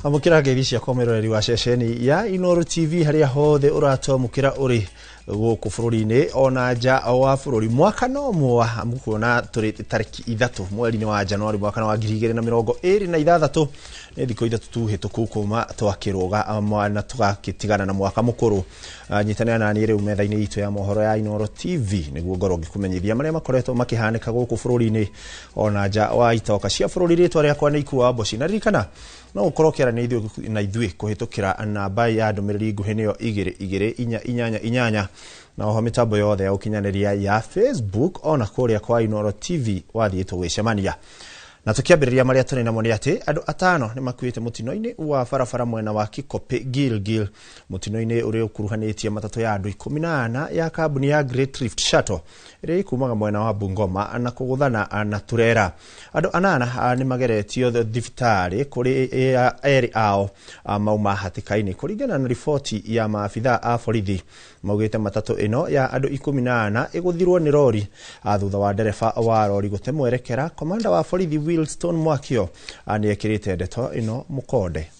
Amukira ngethi cia komeroreri wa ceceni ya Inooro TV haria hothe uratomukira uri guku bururi-ini ona nja wa bururi mwaka no mwa amukuona turi tariki 3 mweri-ini wa Januari mwaka wa 2026 ni thikũ ithatu tu hituku kuma twakiroga na tugakitigana na mwaka mukuru nyitanira nani riu metha-ini itu ya mohoro ya Inooro TV niguo ngoro ngikumenyithia maria makoretwo makihanika guku bururi-ini ona nja wa itoka cia bururi ritwa riakwa ni Ikuwa Mboci na ririkana no ukorokera ni ithuĩ na ithuĩ kuhitukira namba ya ndumiriri nguhi niyo 2288 na oho mitambo yothe ya ukinyaniria ya Facebook ona kuria kwa Inooro TV wathie tugicemania na tukiambiriria maria tuni namo ni ati andu atano ni makuite mutino-ini wa barabara mwena wa Kikope Gilgil mutino-ini uri ukuruhanitie matatu ya andu 14 ya kambuni ya Great Rift Shuttle iri kumaga mwena wa Bungoma na kuguthana na Turera andu anana ni mageretio thibitari kuri eri ao mauma hatikaini kuringana na ripoti ya maafitha a borithi maugite matatu ino ya andu 14 iguthirwo ni lori thutha wa ndereba wa lori gutemwerekera komanda wa borithi Wilston Mwakio ani ekirite ndeto ino mukonde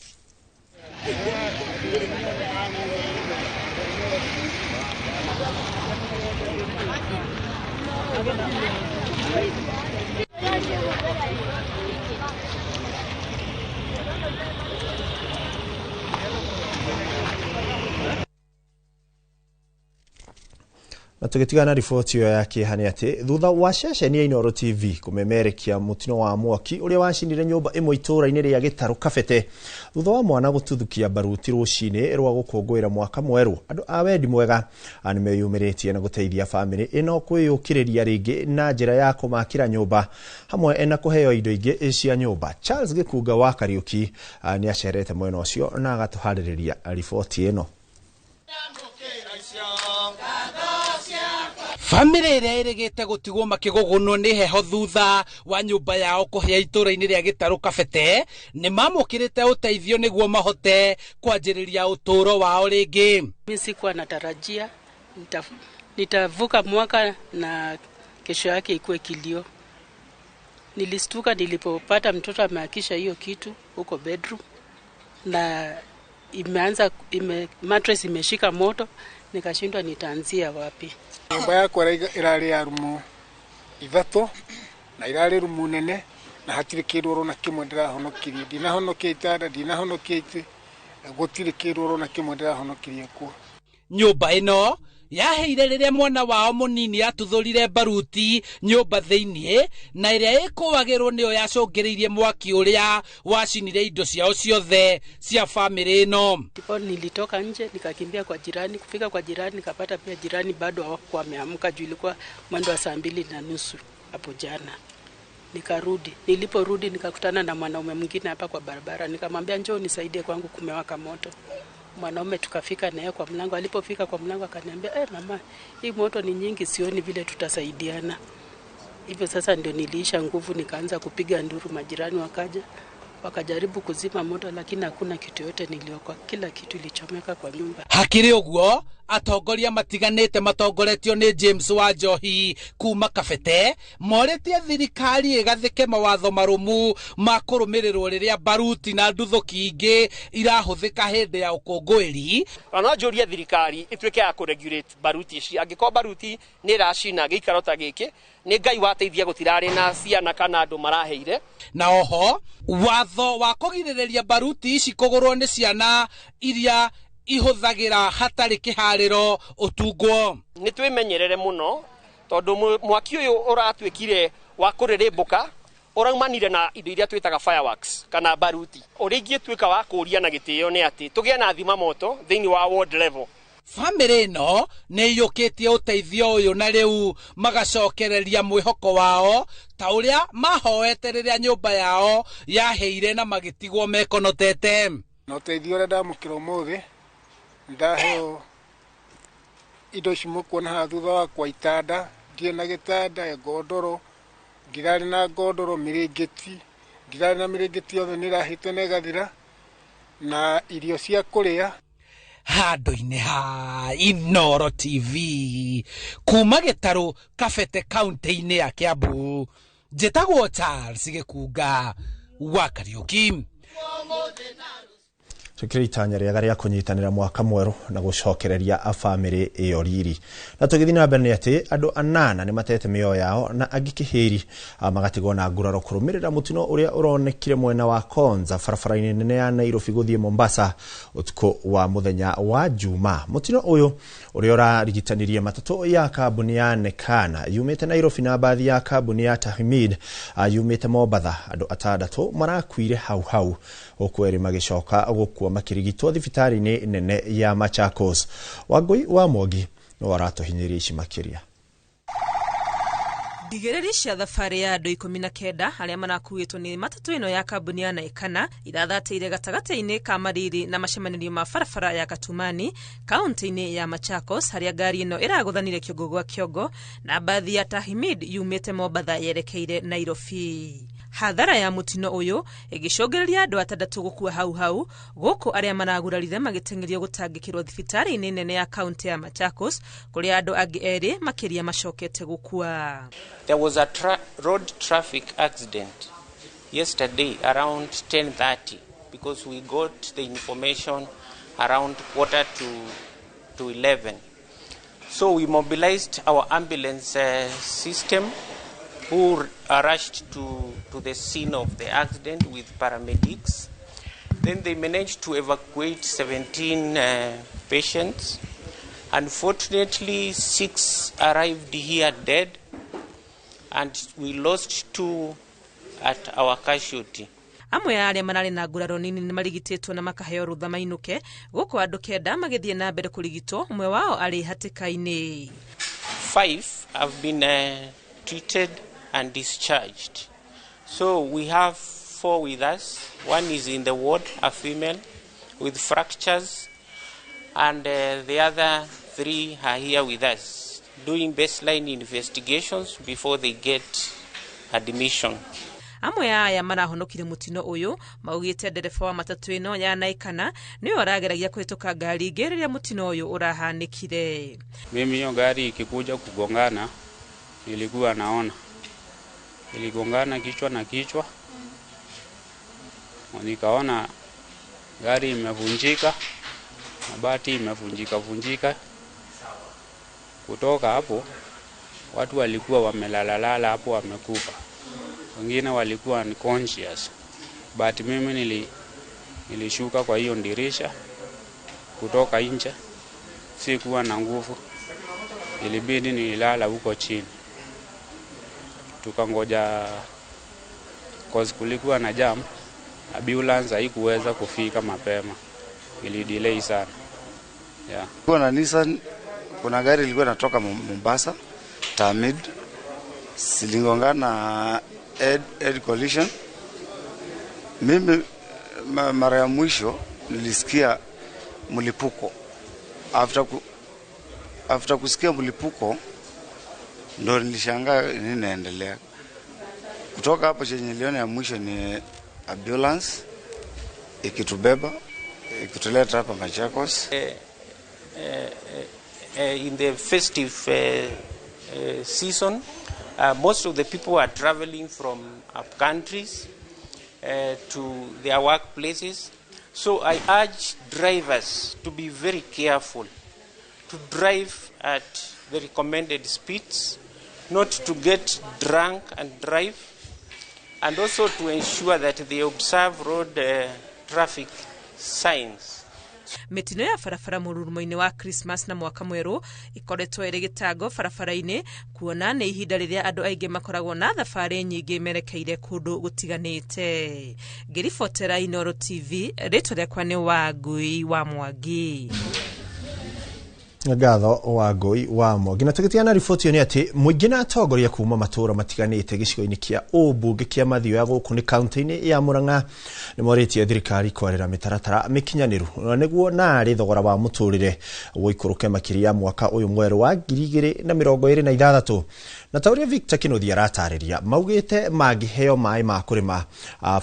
na tugitigana ripoti yo yake hani ati thutha wa ceceni ya Inooro TV kumemerekia mutino wa mwaki uria wacinire nyumba imwe itura-ini ria Gitaru Kabete thutha wa mwana gututhukia baruti rucini rwa gukungwira mwaka mweru andu a wendi mwega ani meyumiritie na guteithia family ino kwiyukiriria ringi na njira ya kumakira nyumba hamwe na kuheo indo ingi cia nyumba. Charles Gikuga wa Kariuki ni acerete mwena ucio na agatuhaririria ripoti ino. Family ĩrĩa ĩrĩgĩte gũtigwo makĩgũgũnwo nĩ heho thutha wa nyũmba yao kũhĩa itũra-inĩ rĩa Gitaru Kabete nĩ mamũkĩrĩte ũteithio nĩguo mahote kwanjĩrĩria ũtũũro wao rĩngĩ. Mimi sikuwa natarajia nitavuka mwaka na kesho yake ikuwe kilio. Nilistuka nilipopata mtoto ameakisha hiyo kitu huko bedroom na mattress imeshika moto, nikashindwa nitaanzia wapi. Nyumba yako irari ya rumu ithatu na irari rumu nene na hatiri kindu na kimwe ndirahonokirie ndinahonokie itanda ndinahonokie gutiri kindu na kimwe ndirahonokirie ku. Nyumba ino yaheire riria mwana wao munini atuthurire baruti nyumba thiini na iria ikuwagirwo niyo yacungiriirie mwaki uria wacinire indo ciao ciothe cia family ino. Nilitoka nje nikakimbia kwa jirani, kufika kwa jirani nikapata pia jirani bado hawakuwa wameamka juu ilikuwa mwendo wa 2:30 hapo jana. Nikarudi, niliporudi nikakutana na mwanaume mwingine hapa kwa barabara, nikamwambia njoo nisaidie kwangu kumewaka moto. Mwanaume tukafika naye kwa mlango, alipofika kwa mlango akaniambia mama, hii moto ni nyingi, sioni vile tutasaidiana. Hivyo sasa ndio niliisha nguvu, nikaanza kupiga nduru, majirani wakaja wakajaribu kuzima moto lakini hakuna kitu yote niliokoa, kila kitu ilichomeka kwa nyumba. Hakiri uguo atongoria matiganite matongoretio ni James Wanjohi kuma Kabete moretie thirikari igathike mawatho marumu ma kurumirirwo riria baruti na nduthuki ingi irahuthika hindi ya ukungwiri. Anajũria thirikari ituike ya kuregulate baruti ici, angĩkorwo baruti nĩ iracina gĩikaro ta gĩkĩ nĩ Ngai wateithia gũtirarĩ na ciana kana andũ maraheire. Na oho watho wa kũgirĩrĩria baruti ici kũgũrwo nĩ ciana iria ihuthagira hatari kihariro utungwo. Ni twimenyerere muno tondu mwaki uyu uratwikire wa kurirembuka uraumanire na indo iria twitaga fireworks kana baruti. Uringi twika wa kuria na gitio ni ati tugie na thima moto thiini wa ward level. Family no nĩ yũkĩtie ũteithio ũyũ na rĩu magacokereria mwĩhoko wao ta ũrĩa mahoete rĩrĩa nyũmba yao yaheire na magĩtigwo mekonotete. Na ũteithio ũrĩa ndamũkĩra ũmũthĩ ndaheo indo cimukuona haha thutha wa kwa itanda, ndirĩ na gĩtanda, ngondoro ndirarĩ na ngondoro, mĩrĩngĩti ndirarĩ na mĩrĩngĩti yothe nĩ ĩrahĩte na ĩgathira na irio cia kũrĩa. Handũ-inĩ ha Inooro TV kuma Gitaru Kabete kaunti-inĩ ya Kiambu, njĩtagwo Charles Gikuga wa Kariuki. tukiri itanya rĩega rĩa kũnyitanĩra mwaka mwerũ na gũcokereria famĩlĩ ĩyo riri. Na tũgĩthiĩ na mbere nĩ atĩ andũ 8 nĩ matete mĩoyo yao na angĩ kĩhĩri magatigwo na nguraro kũrũmĩrĩra mũtino ũrĩa ũronekire mwena wa Konza barabara-inĩ nene ya Nairobi gũthiĩ Mombasa ũtukũ wa mũthenya wa Juma. Mũtino ũyũ ũrĩa ũrarigitanirie matatũ ya kambuni ya Nekana yumĩte Nairobi na bathi ya kambuni ya Tahmid yumĩte Mombasa. Andũ 6 marakuire hau okweri magĩcoka gũkua makĩrigitwo thibitarĩ-inĩ nene ya Machakos. Wangui wa Mwangi no aratuhinyĩria ici makĩria. Ndigĩrĩri cia thabarĩ ya andũ 19 arĩa marakuĩtwo nĩ matatũ ĩno ya kambuni ya Nekana irathatĩire gatagatĩ-inĩ ka Mariri na macemanĩrio ma barabara ya Katumani kaunti-inĩ ya Machakos, harĩa ngari ĩno ĩragũthanire kĩongo gwa kĩongo na bathi ya Tahmid yumĩte Mombasa yerekeire Nairobi. Hathara ya mutino ũyũ ĩgĩcũngĩrĩria andũ 6 gũkua hau gũkũ arĩa maragurarire magĩteng'erio gũtangĩkĩrwo thibitarĩ-inĩ nene ya kaunti ya Machakos, kũrĩa andũ angĩ 2 makĩria macokete gũkua. There was a road traffic accident yesterday around 10:30 because we got the information around 10:45. So we mobilized our ambulance system who rushed to the scene of the accident with paramedics. Then they managed to evacuate 17 patients. Unfortunately, 6 arrived here dead, and we lost 2 at our casualty. Amwe ya arĩa mararĩ na nguraro nini nĩ marigitĩtwo na makaheo rutha mainũke, gũkũ andũ 9 magĩthiĩ na mbere kũrigitwo, ũmwe wao arĩ hatĩka-inĩ. 5 have been treated and discharged. So we have 4 with us. 1 is in the ward, a female with fractures, and the other 3 are here with us doing baseline investigations before they get admission. Amwe ya aya marahonokire mutino ũyũ maugĩte ndereba wa matatũ ĩno ya Nekana nĩyo arageragia kũhĩtũka ngari ingĩ rĩrĩa mutino ũyũ ũrahanĩkire. Mimi hiyo gari ikikuja kugongana nilikuwa naona iligongana kichwa na kichwa, nikaona gari imevunjika, mabati imevunjika. Kutoka hapo watu walikuwa wamelalala hapo wamekufa, wengine walikuwa unconscious, but mimi nilishuka kwa hiyo dirisha kutoka nje, sikuwa na nguvu, ilibidi nilala huko chini. Tukangoja cause kulikuwa na jam, ambulance haikuweza kufika mapema, ili delay sana. Yeah. Kuna Nissan, kuna gari ilikuwa inatoka Mombasa, Tahmid, silingongana head collision. Mimi mara ya mwisho nilisikia mlipuko. After kusikia mlipuko ndo nilishangaa nini inaendelea. Kutoka hapo chenye niliona ya mwisho ni ambulance ikitubeba ikituleta hapa Machakos. In the festive season, most of the people are traveling from up countries to their workplaces. So I urge drivers to be very careful, to drive at the recommended speeds, not to get drunk and drive, and also to ensure that they observe road traffic signs. Mitino ya barabara mũrurumo-inĩ wa Christmas na mwaka mwerũ ikoretwo ĩrĩ gĩtango barabara-inĩ, kuona nĩ ihinda rĩrĩa andũ aingĩ makoragwo na thabarĩ nyingĩ merekeire kũndũ gũtiganĩte. Ngĩribotera Inooro TV, rĩtwa rĩakwa nĩ Wangui wa Mwangi. Ngatho Wangui wa Mwangi. Na tũgĩtiana riboti nĩ atĩ mũingĩ na atongoria kuma matũũra matiganĩte gĩcigo-inĩ kĩa ũmbunge kĩa Mathioya gũkũ nĩ kaunti-inĩ ya Murang'a nĩ morĩtie thirikari kwarĩra mĩtaratara mĩkinyanĩru nĩguo narĩ thogora wa mũtũrĩre wĩikũrũke makĩria mwaka ũyũ mwerũ wa 2026. Na ta ũrĩa Victor Kĩnuthia aratarĩria, maugĩte mangĩheo maĩ ma kũrĩma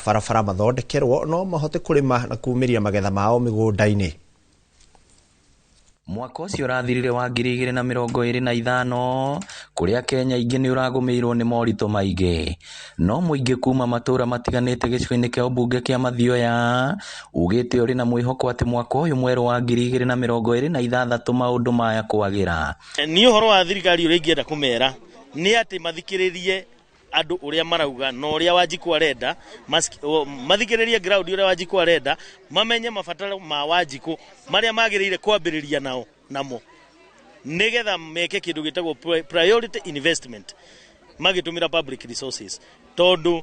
barabara mathondekerwo no mahote kũrĩma na kumĩria magetha mao mĩgũnda-inĩ. Mwaka ũcio ũrathirire wa 2025 kũrĩa Kenya ingĩ nĩ ũragũmĩirwo nĩ moritũ maingĩ, no mũingĩ kuma matũra matiganĩte gĩcigo-inĩ kĩa ũmbunge kĩa Mathioya ugĩte ũrĩ na mwĩhoko atĩ mwaka ũyũ mwerũ wa 2026 maũndũ maya kwagĩra. Nĩ ũhoro wa thirikari ũrĩa ingĩenda kũmera nĩ atĩ mathikĩrĩrie andũ ũrĩa marauga na ũrĩa Wanjiku arenda, mathikĩrĩrie ground ũrĩa Wanjiku arenda, mamenye mabataro ma Wanjiku marĩa magĩrĩire kwambĩrĩria namo nĩgetha meke kĩndũ gĩtagwo priority investment magĩtũmĩra public resources, tondũ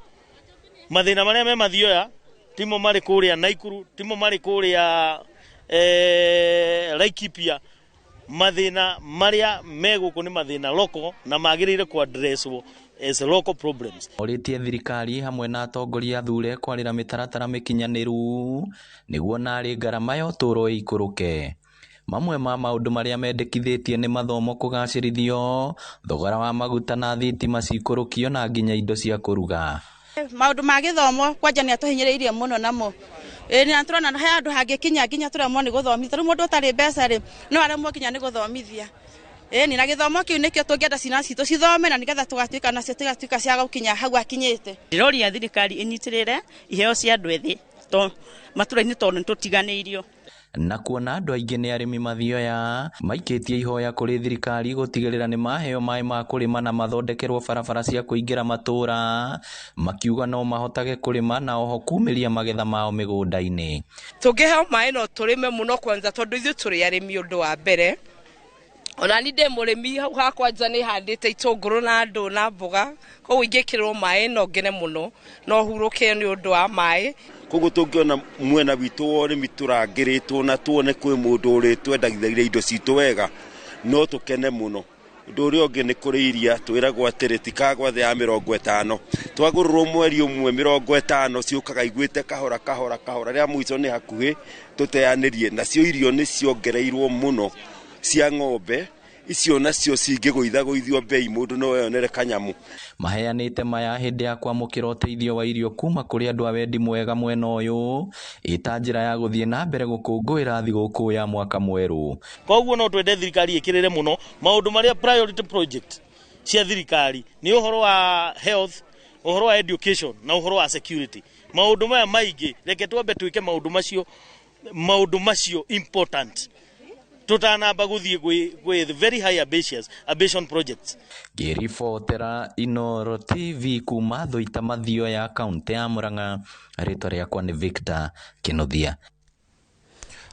mathĩna marĩa me Mathioya timo marĩ kũrĩa Naikuru, timo marĩ kũrĩa Laikipia. Mathĩna marĩa megũkũ nĩ mathĩna local na magĩrĩire ku addresswo as local problems. Oritie thirikari hamwe na atongoria thure kwarĩra mĩtaratara mĩkinyanĩru nĩguo narĩ ngarama ya ũtũũro ikũrũke. Mamwe ma maũndũ marĩa mendekithĩtie nĩ mathomo kũgacĩrithio, thogora wa maguta na thitima cikũrũkio na nginya indo cia kũruga. Maũndũ ma gĩthomo kwanja nĩ atũhinyĩrĩirie mũno namo. Nĩ turona he andũ hangĩkinya nginya tũremwo nĩ gũthomithia, rĩu mũndũ ũtarĩ mbeca rĩ no aremwo kinya nĩ gũthomithia. Nĩ na gĩthomo kĩu nĩkĩo tũngĩenda ciana citũ cithome na nĩgetha tũgatuĩka nacio tũgatuĩka cia gũkinya hau akinyĩte. Ndĩroria thirikari inyitĩrĩre iheo cia andũ ethĩ matũra-inĩ tondũ nĩ tũtiganĩirio. Na kuona andũ aingĩ nĩ arĩmi Mathioya maikĩtie ihoya kũrĩ thirikari gũtigĩrĩra nĩ maheo maĩ ma kũrĩma na mathondekerwo barabara cia kũingĩra matũra, makiuga no mahotage kũrĩma na oho kumĩria magetha mao mĩgũnda-inĩ. Tũngĩheo maĩ no tũrĩme mũno kwanza tondũ ithuĩ tũrĩ arĩmi ũndũ wa mbere. Ona ni ndĩ mũrĩmi hau hakwa nja nĩ handĩte itũngũrũ na ndũ na mboga, koguo ingĩkĩrwo maĩ no ngene mũno no hurũke nĩ ũndũ wa maĩ. Koguo tũngĩona mwena witũ wa ũrĩmi tũrangĩrĩtwo na tuone kwĩ mũndũ ũrĩ twendagithĩria indo citũ wega no tũkene mũno. Ũndũ ũrĩa ũngĩ nĩ kũrĩ iria twĩragwo atĩrĩ tikagwa thĩ ya 50, twagũrĩrwo mweri ũmwe 50 ciũkaga igwĩte kahora rĩa mũico nĩ hakuhĩ tũteanĩrie, nacio irio nĩ ciongereirwo mũno cia ng'ombe, icio nacio cingĩgũithagũithio bei mũndũ no yonere kanyamu. Maheanĩte maya hĩndĩ ya kwamũkĩra ũteithio wa irio kuma kũrĩ andũ a wendi mwega mwena ũyũ ĩta njĩra ya gũthiĩ na mbere gũkũngũĩra thigũkũ ya mwaka mwerũ. Koguo no twende thirikari ĩkĩrĩre mũno maũndũ marĩa priority project cia thirikari nĩ ũhoro wa health, ũhoro wa education na ũhoro wa security. Maũndũ maya maingĩ reke twambe twĩke maũndũ macio important tutanamba gũthiĩ gwĩ very high ambition projects. Ngĩribotera Inooro TV kuma Thũita Mathioya kaunti ya Murang'a, rĩtwa rĩakwa nĩ Victor Kĩnuthia.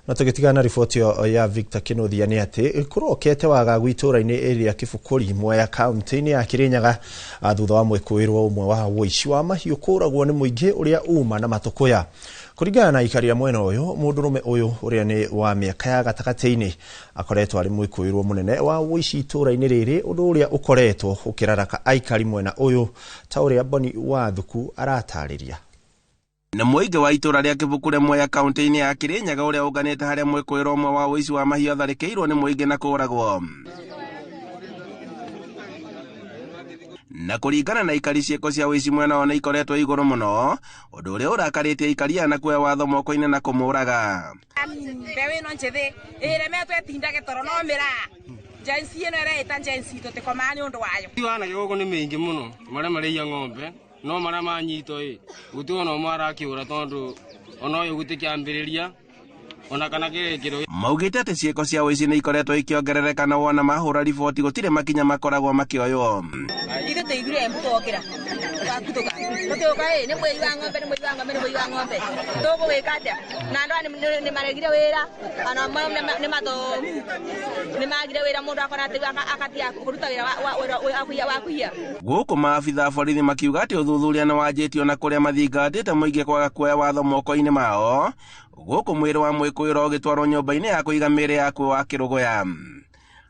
Na tũgĩtigana riboti ya Victor Kĩnuthia nĩ atĩ kũrokete wagagu itũra-inĩ ĩrĩa Kĩbũkũri Mwea kaunti-inĩ ya Kĩrĩnyaga thutha wa mwĩkũĩrwo ũmwe wa wũici wa mahiũ kũragwo nĩ mũingĩ ũrĩa uma na matũkũya. Kũringana na ikaria mwena ũyũ, mũndũrũme ũyũ ũrĩa nĩ wa mĩaka ya gatagatĩ-inĩ akoretwo arĩ mwĩkũĩrwo mũnene wa wũici itũra-inĩ rĩrĩ, ũndũ ũrĩa ũkoretwo ũkĩraraka aikari mwena ũyũ ta ũrĩa Boni Wathuku aratarĩria. Na mũingĩ wa itũra rĩa Kĩbũkũri Mwea kaunti-inĩ ya Kĩrĩnyaga ũrĩa ũnganĩte harĩa mwĩkũĩrwo ũmwe wa wũici wa mahiũ atharĩkĩirwo nĩ mũingĩ na kũragwo. Na kũringana na ikari ciĩko cia wĩici mwena ona ikoretwo igũrũ mũno, ũndũ ũrĩa ũrakarĩtie aikari na kuoya watho moko-inĩ na kũmũraga. Mbeũ ĩno njĩthĩ ĩremetwo ĩtindage toro no mĩra jensi ĩno ĩreĩta jensi tũtĩkomaga nĩ ũndũ wayo. Wana gĩgũkũ nĩ mĩingĩ mũno marĩa marĩia ng'ombe no marĩa manyitwo gũtirĩ ona ũmwe arakĩũra tondũ ona ũyũ gũtikĩambĩrĩria ona kana gĩkĩro. Maugĩte atĩ ciĩko cia wĩici nĩ ikoretwo ikĩongerereka na wona mahũra riboti gũtirĩ makinya makoragwo makĩoywo. Ithe tũiguire mbũtokĩra tũkutuka tũtũka nĩ mwĩi wa ng'ombe nĩ mwĩi wa ng'ombe tũgũgĩka atĩa na andũ nĩ maregire wĩra ona nĩ mathomu nĩ magire wĩra mũndũ akona atĩ akatia kũruta wĩra wa kũiya. Gũkũ maabitha borithi makiuga atĩ ũthuthuria nĩ wanjĩtio na kũrĩa mathingatĩte mũingĩ kwaga kuoya watho moko-inĩ mao, gũkũ mwĩrĩ wa mwĩkũĩrwo ũgĩtwarwo nyũmba-inĩ ya kũiga mĩĩrĩ yakuo wa Kĩrũgũya.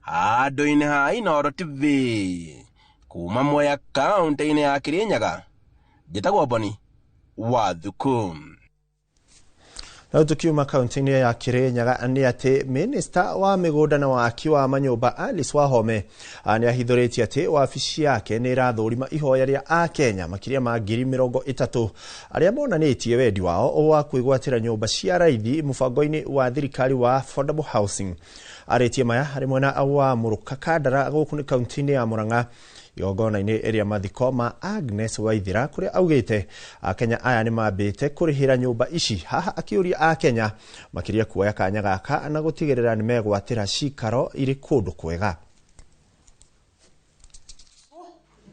Handũ-inĩ ha Inooro TV kuma Mwea kaunti-inĩ ya Kĩrĩnyaga, njĩtagwo Boni Wathuku. Na tukiuma kaunti-inĩ ya Kirinyaga nĩ atĩ minista wa mĩgũnda na waki wa manyũmba Alice Wahome nĩ ahithũrĩtie atĩ wabici yake nĩ ĩrathũrima ihoya rĩa Akenya makĩria ma 30,000 arĩa monanĩtie wendi wao wa kwĩgwatĩra nyũmba cia raithi mũbango-inĩ wa thirikari wa affordable housing. Arĩtie maya harĩ mwena wa Mũrukakandara gũkũ nĩ kaunti-inĩ ya Murang'a igongona-inĩ ĩrĩa mathiko ma Agnes Waithira kũrĩa augĩte Akenya aya nĩ mambĩte kũrĩhĩra nyũmba ici, haha akĩũria Akenya makĩria kuoya kanya gaka na gũtigĩrĩra nĩ megwatĩra cikaro irĩ kũndũ kwega.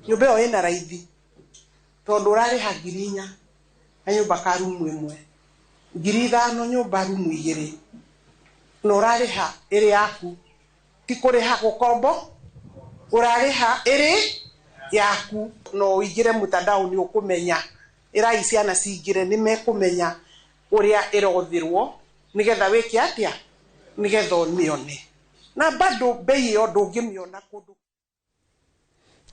Nyũmba ĩyo ĩna raithi tondũ ũrarĩha 4,000 na nyũmba ka rumu ĩmwe, 5,000 nyũmba rumu 2 na ũrarĩha ĩrĩ yaku, ti kũrĩha gũkombo, ũrarĩha ĩrĩ yaku. No ũingĩre mutandao nĩ ũkũmenya, ĩrai ciana cingĩre nĩ mekũmenya ũrĩa ĩrothirwo nĩgetha wĩke atĩa, nĩgetha ũmĩone, na bado bei ĩyo ndũngĩmĩona kũndũ.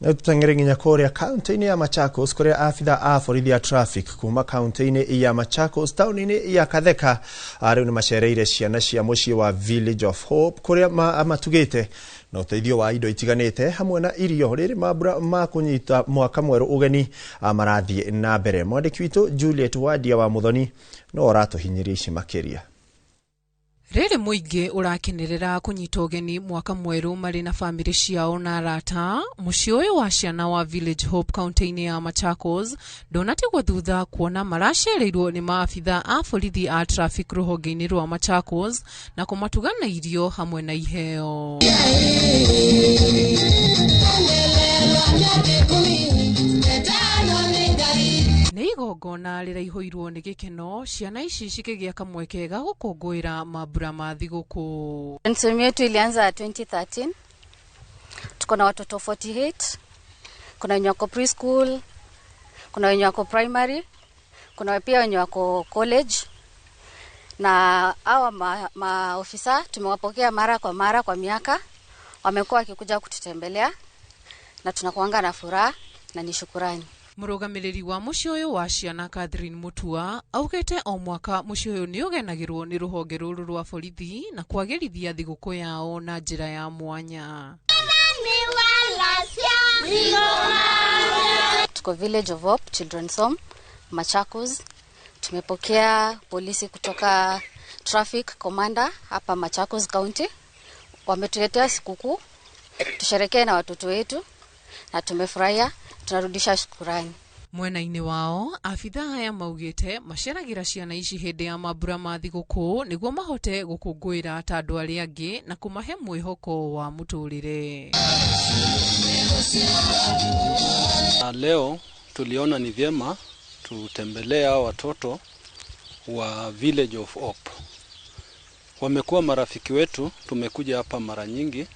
Tutengere nginya kũrĩa kaunti-inĩ ya Machakos kũrĩa afitha a borithi ya traffic kuma kaunti-inĩ ya Machakos taũni-inĩ ya Katheka rĩu nĩ macereire ciana cia mũciĩ wa Village of Hope kũrĩa matugĩte na ũteithio wa indo itiganĩte hamwe na irio rĩrĩ mambura ma kũnyita mwaka mwerũ ũgeni marathiĩ na mbere. Mwandĩki witũ Juliet Wadia wa Muthoni no ũratũhinyĩria ici makĩria. Rĩrĩ mũingĩ ũrakenerera kũnyita ũgeni mwaka mwerũ marĩ na famĩlĩ ciao na arata. Mũciĩ ũyũ wa ciana wa Village Hope kaunti-inĩ ya Machakos ndonatigwo thutha kuona maracereirwo nĩ maabitha a borithi a traffic rũhonge-inĩ rwa Machakos na kũmatuga na irio hamwe na iheo. Nĩ igongona rĩraihũirwo nĩ gĩkeno, ciana ici cikĩgĩa kamweke ga gũkũngũĩra mambura ma thigũkũ. Nsomi yetu ilianza 2013. Tuko na watoto 48. Kuna wenye wako preschool, kuna wenye wako primary, kuna pia wenye wako college. Na hawa maofisa tumewapokea mara kwa miaka. Wamekuwa wakikuja kututembelea na tunakuanga na furaha na ni shukrani. Mũrũgamĩrĩri wa mũciĩ ũyũ wa ciana Catherine Mutua augĩte o mwaka mũciĩ ũyũ nĩ ũgenagĩrwo nĩ rũhonge rũrũ rwa borithi na kwagĩrithia thigũkũ yao na njĩra ya mwanya. Tuko Village of Hope Children's Home Machakos. Tumepokea polisi kutoka traffic commander hapa Machakos County. Wametuletea sikukuu tusherekee na watoto wetu na tumefurahia, tunarudisha shukrani. Mwena-inĩ wao afitha aya maugĩte maceragira ciana ici hĩndĩ ya mambura ma thigũkũ nĩguo mahote gũkũngũĩra ta andũ arĩa angĩ na kũmahe mwĩhoko wa mũtũrĩre. Leo tuliona ni vyema tutembelee hao watoto wa Village of Hope. Wamekuwa marafiki wetu, tumekuja hapa mara nyingi.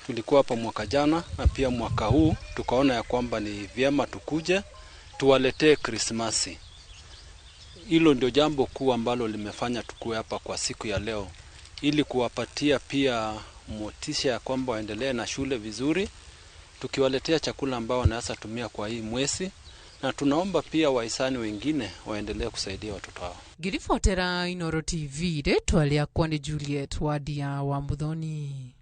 Tulikuwa hapa mwaka jana na pia mwaka huu tukaona ya kwamba ni vyema tukuje tuwaletee Krismasi. Hilo ndio jambo kuu ambalo limefanya tukue hapa kwa siku ya leo, ili kuwapatia pia motisha ya kwamba waendelee na shule vizuri, tukiwaletea chakula ambao wanaweza tumia kwa hii mwezi, na tunaomba pia wahisani wengine waendelee kusaidia watoto hao. Ngiribotera Inooro TV rĩtwa rĩakwa nĩ Juliet Wadia wa Muthoni.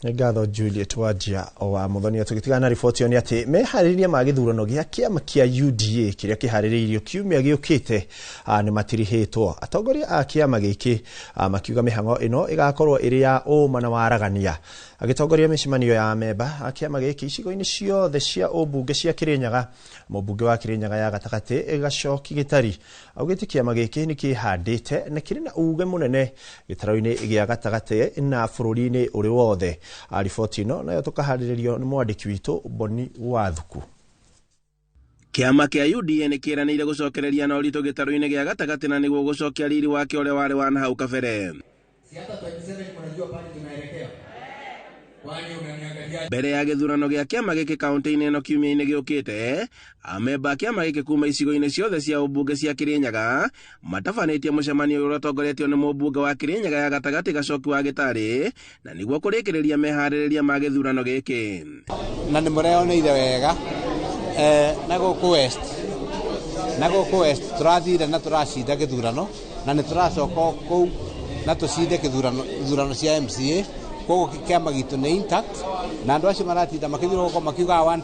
Ngatho Juliet Wadia wa Muthoni. Tũgĩtigana riboti ĩyo nĩ atĩ meharĩrĩria ma gĩthurano gĩa kĩama kĩa UDA kĩrĩa kĩharĩrĩirio kiumia gĩũkĩte nĩ matirihĩtwo. Atongoria a kĩama gĩkĩ makiuga mĩhang'o ĩno ĩgakorwo ĩrĩ ya ũma na waragania. Agĩtongoria mĩcemanio ya memba a kĩama gĩkĩ icigo-inĩ ciothe cia ũmbunge cia Kirinyaga, mũmbunge wa Kirinyaga ya gatagatĩ Gacoki Gĩtari augĩte kĩama gĩkĩ nĩ kĩhandĩte na kĩrĩ na uge mũnene gĩtaro-inĩ gĩa gatagatĩ na bũrũri-inĩ ũrĩ wothe. Riboti ĩno nayo tũkaharĩrĩrio nĩ mwandĩki witũ Boni Wathuku. Kĩama kĩa UDA nĩ kĩranĩire gũcokereria na ũritũ gĩtaro-inĩ gĩa gatagatĩ na nĩguo gũcokia riri wake ũrĩa warĩ wa nahau kabere. Mbere ya gĩthurano gĩa kĩama gĩkĩ kaunti-inĩ ĩno kiumia-inĩ gĩũkĩte, amemba a kĩama gĩkĩ kuma icigo-inĩ ciothe cia ũmbunge cia Kirinyaga matabanĩtie mũcemanio ũrĩa ũtongoretio nĩ mũmbunge wa Kirinyaga ya gatagatĩ Gacoki wa Gĩtarĩ na nĩguo kũrĩkĩrĩria meharĩrĩria ma gĩthurano gĩkĩ. Na nĩ mũreoneire wega na gũkũ West na gũkũ tũrathire na tũracinda gĩthurano na nĩ tũracoka kũu na tũcinde gĩthurano cia MCA koguo kĩama gitũ nĩ intact na andũ acio maratinda makĩthiũrũrũka makiugaga one